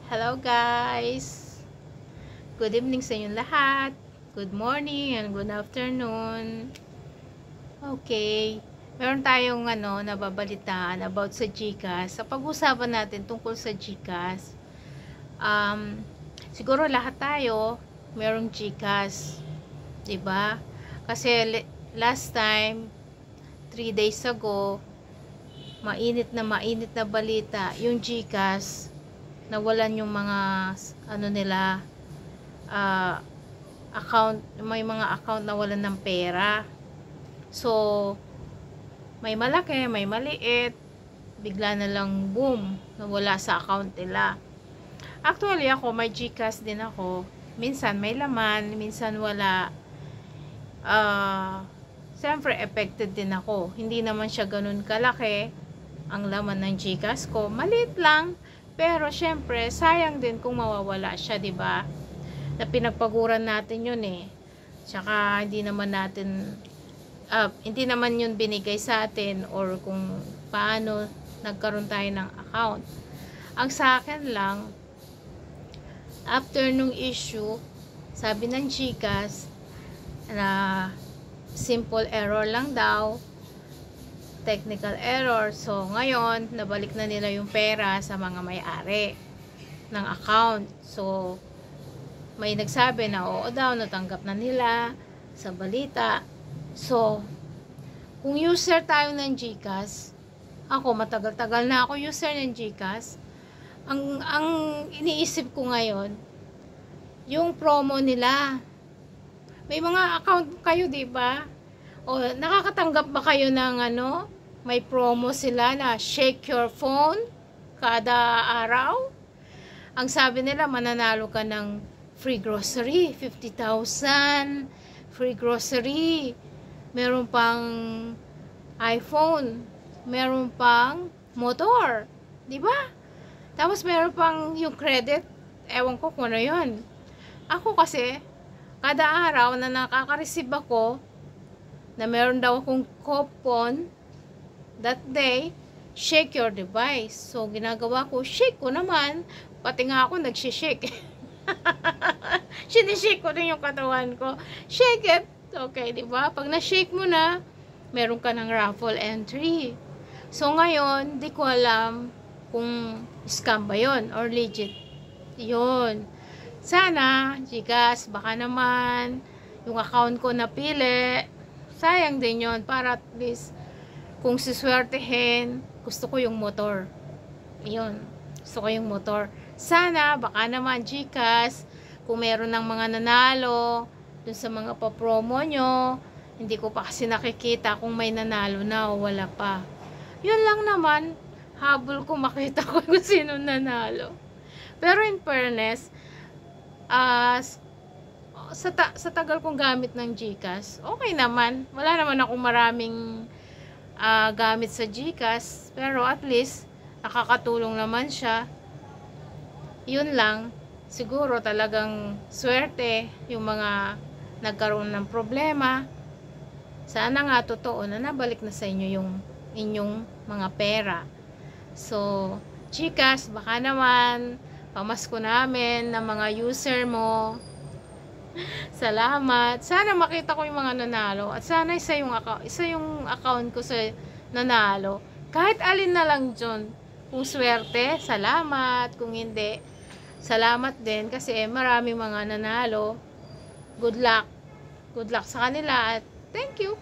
Hello guys! Good evening sa inyong lahat. Good morning and good afternoon. Okay. Meron tayong nababalitaan about sa GCash. Sa pag-usapan natin tungkol sa GCash. Siguro lahat tayo merong GCash. 'Di ba? Kasi last time 3 days ago mainit na balita yung GCash, nawalan yung mga account, may mga account nawalan ng pera. So may malaki, may maliit, bigla na lang boom, nawala sa account nila. Actually ako may GCash din ako, minsan may laman, minsan wala. Siyempre affected din ako, hindi naman siya ganun kalaki ang laman ng GCash ko, maliit lang. Pero syempre, sayang din kung mawawala siya, 'di ba? Na pinagpaguran natin 'yun eh. Tsaka hindi naman 'yun binigay sa atin or kung paano nagkaroon tayo ng account. Ang sa akin lang, after nung issue, sabi ng GCash na simple error lang daw, technical error. So, ngayon, nabalik na nila yung pera sa mga may-ari ng account. So, may nagsabi na oo daw, natanggap na nila sa balita. So, kung user tayo ng GCash, ako, matagal-tagal na ako user ng GCash, ang iniisip ko ngayon, yung promo nila. May mga account kayo, diba? O, nakakatanggap ba kayo ng may promo sila na shake your phone kada araw? Ang sabi nila, mananalo ka ng free grocery, 50,000 free grocery, meron pang iPhone, meron pang motor, di ba? Tapos meron pang yung credit, ewan ko kung ano yun. Ako kasi, kada araw na nakaka-receive ako, na meron daw akong coupon that day, shake your device. So, ginagawa ko, shake ko naman. Pati nga ako nagsishake. Sinishake ko din yung katawan ko. Shake it. Okay, di ba? Pag na-shake mo na, meron ka ng raffle entry. So, ngayon, di ko alam kung scam ba yun or legit yun. Sana, GCash, baka naman, yung account ko napili. Sayang din yun, para at least kung siswertehin, gusto ko yung motor. Ayun, gusto ko yung motor. Sana, baka naman GCash, kung meron ng mga nanalo dun sa mga papromo nyo, hindi ko pa kasi nakikita kung may nanalo na o wala pa. Yun lang naman, habol ko makita ko kung sino nanalo. Pero in fairness, sa tagal kong gamit ng GCash, okay naman. Wala naman akong maraming gamit sa GCash, pero at least nakakatulong naman siya. Yun lang, siguro talagang swerte yung mga nagkaroon ng problema. Sana nga totoo na nabalik na sa inyo yung inyong mga pera. So, GCash, baka naman pamasko namin ng mga user mo. Salamat. Sana makita ko yung mga nanalo. At sana isa yung account ko sa nanalo. Kahit alin na lang dyan. Kung swerte, salamat. Kung hindi, salamat din. Kasi maraming mga nanalo. Good luck. Good luck sa kanila. At thank you.